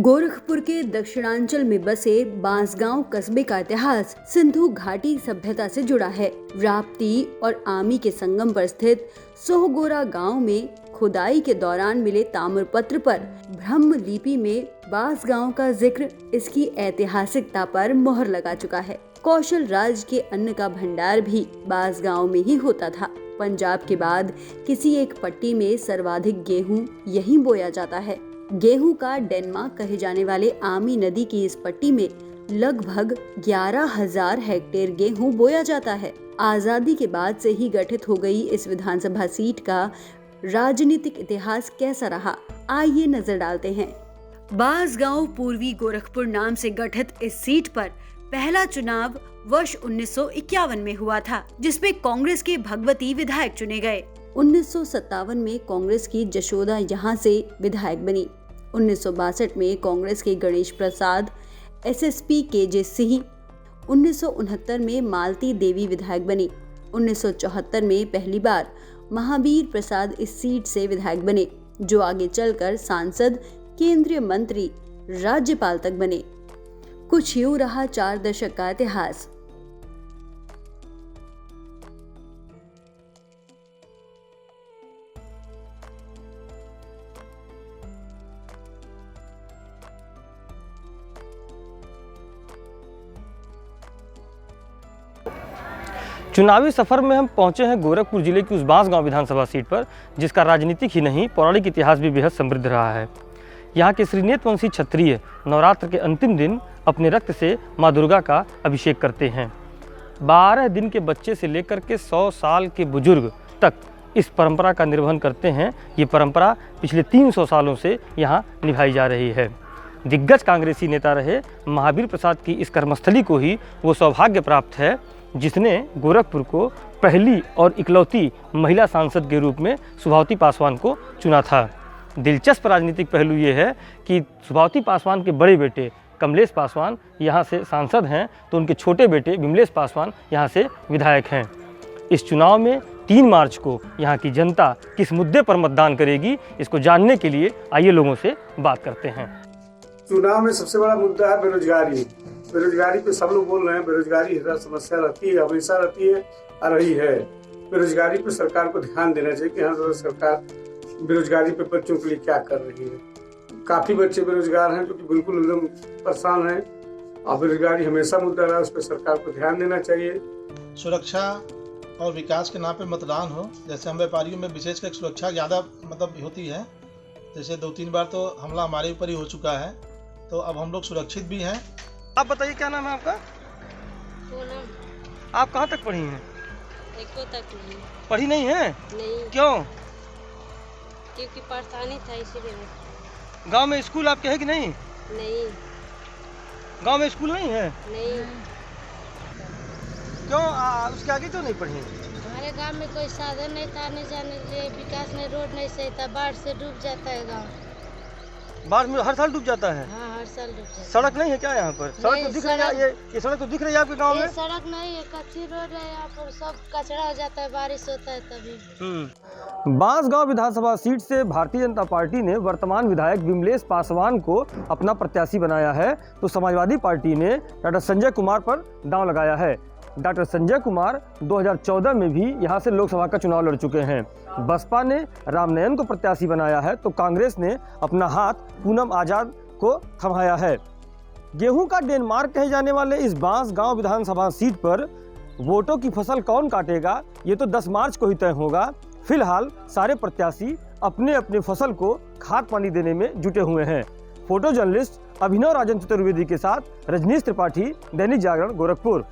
गोरखपुर के दक्षिणांचल में बसे बांसगांव कस्बे का इतिहास सिंधु घाटी सभ्यता से जुड़ा है। राप्ती और आमी के संगम पर स्थित सोहगोरा गांव में खुदाई के दौरान मिले ताम्रपत्र पर ब्रह्म लिपि में बांसगांव का जिक्र इसकी ऐतिहासिकता पर मोहर लगा चुका है। कौशल राज के अन्न का भंडार भी बांसगांव में ही होता था। पंजाब के बाद किसी एक पट्टी में सर्वाधिक गेहूं यहीं बोया जाता है। गेहूं का डेनमार्क कहे जाने वाले आमी नदी की इस पट्टी में लगभग 11,000 हेक्टेयर गेहूं बोया जाता है। आजादी के बाद से ही गठित हो गई इस विधानसभा सीट का राजनीतिक इतिहास कैसा रहा, आइए नजर डालते हैं। बांसगांव पूर्वी गोरखपुर नाम से गठित इस सीट पर पहला चुनाव वर्ष 1951 में हुआ था, जिसमें कांग्रेस के भगवती विधायक चुने गए। 1957 में कांग्रेस की जशोदा यहां से विधायक बनी। 1962 में कांग्रेस के गणेश प्रसाद, एसएसपी केजे सिंह। 1969 में मालती देवी विधायक बनी। 1974 में पहली बार महावीर प्रसाद इस सीट से विधायक बने, जो आगे चलकर सांसद, केंद्रीय मंत्री, राज्यपाल तक बने। कुछ यूं रहा 4 दशक का इतिहास। चुनावी सफर में हम पहुंचे हैं गोरखपुर जिले की उस बांसगांव विधानसभा सीट पर, जिसका राजनीतिक ही नहीं पौराणिक इतिहास भी बेहद समृद्ध रहा है। यहाँ के श्रीनेत वंशी क्षत्रिय नवरात्र के अंतिम दिन अपने रक्त से माँ दुर्गा का अभिषेक करते हैं। 12 दिन के बच्चे से लेकर के 100 साल के बुजुर्ग तक इस परंपरा का निर्वहन करते हैं। ये परंपरा पिछले 300 सालों से यहाँ निभाई जा रही है। दिग्गज कांग्रेसी नेता रहे महावीर प्रसाद की इस कर्मस्थली को ही वो सौभाग्य प्राप्त है जिसने गोरखपुर को पहली और इकलौती महिला सांसद के रूप में सुभावती पासवान को चुना था। दिलचस्प राजनीतिक पहलू ये है कि सुभावती पासवान के बड़े बेटे कमलेश पासवान यहाँ से सांसद हैं, तो उनके छोटे बेटे विमलेश पासवान यहाँ से विधायक हैं। इस चुनाव में 3 मार्च को यहाँ की जनता किस मुद्दे पर मतदान करेगी, इसको जानने के लिए आइए लोगों से बात करते हैं। चुनाव में सबसे बड़ा मुद्दा है बेरोजगारी। बेरोजगारी पे सब लोग बोल रहे हैं, बेरोजगारी समस्या रहती है, हमेशा रहती है और रही है। बेरोजगारी पे सरकार को ध्यान देना चाहिए कि हाँ सरकार बेरोजगारी पे बच्चों के लिए क्या कर रही है। काफी बच्चे बेरोजगार हैं जो कि बिल्कुल एकदम परेशान हैं और बेरोजगारी हमेशा मुद्दा रहा है, उस पर सरकार को ध्यान देना चाहिए। सुरक्षा और विकास के नाम पे मतदान हो, जैसे हम व्यापारियों में विशेषकर सुरक्षा ज़्यादा होती है। जैसे 2-3 बार तो हमला हमारे ऊपर ही हो चुका है, तो अब हम लोग सुरक्षित भी हैं। आप बताइए क्या नाम है आपका? पूनम। आप कहाँ तक पढ़ी हैं? 1 तक नहीं। पढ़ी नहीं है? नहीं। क्यों? क्योंकि परेशानी था इसीलिए। गांव में स्कूल आपके है कि नहीं? नहीं। गांव में स्कूल नहीं है? नहीं। क्यों उसके आगे क्यों नहीं पढ़ी? हमारे गांव में कोई साधन नहीं था आने जाने के लिए, विकास नहीं, रोड नहीं सही था, बाढ़ से डूब जाता है गाँव। बाढ़ में हर साल डूब जाता है? हाँ, हर साल डूब जाता है। सड़क नहीं है क्या यहाँ पर? सड़क तो दिख रही है, ये सड़क तो दिख रही है आपके गांव में? सड़क नहीं है, कच्ची रोड है, यहाँ पर सब कचरा हो जाता है, बारिश होता है तभी। बांसगांव विधानसभा सीट से भारतीय जनता पार्टी ने वर्तमान विधायक विमलेश पासवान को अपना प्रत्याशी बनाया है, तो समाजवादी पार्टी ने डॉक्टर संजय कुमार पर दांव लगाया है। डॉक्टर संजय कुमार 2014 में भी यहाँ से लोकसभा का चुनाव लड़ चुके हैं। बसपा ने रामनयन को प्रत्याशी बनाया है, तो कांग्रेस ने अपना हाथ पूनम आजाद को थमाया है। गेहूं का डेनमार्क कहे जाने वाले इस बांसगांव विधानसभा सीट पर वोटों की फसल कौन काटेगा, ये तो 10 मार्च को ही तय होगा। फिलहाल सारे प्रत्याशी अपने अपने फसल को खाद पानी देने में जुटे हुए हैं। फोटो जर्नलिस्ट अभिनव राजन चतुर्वेदी के साथ रजनीश त्रिपाठी, दैनिक जागरण, गोरखपुर।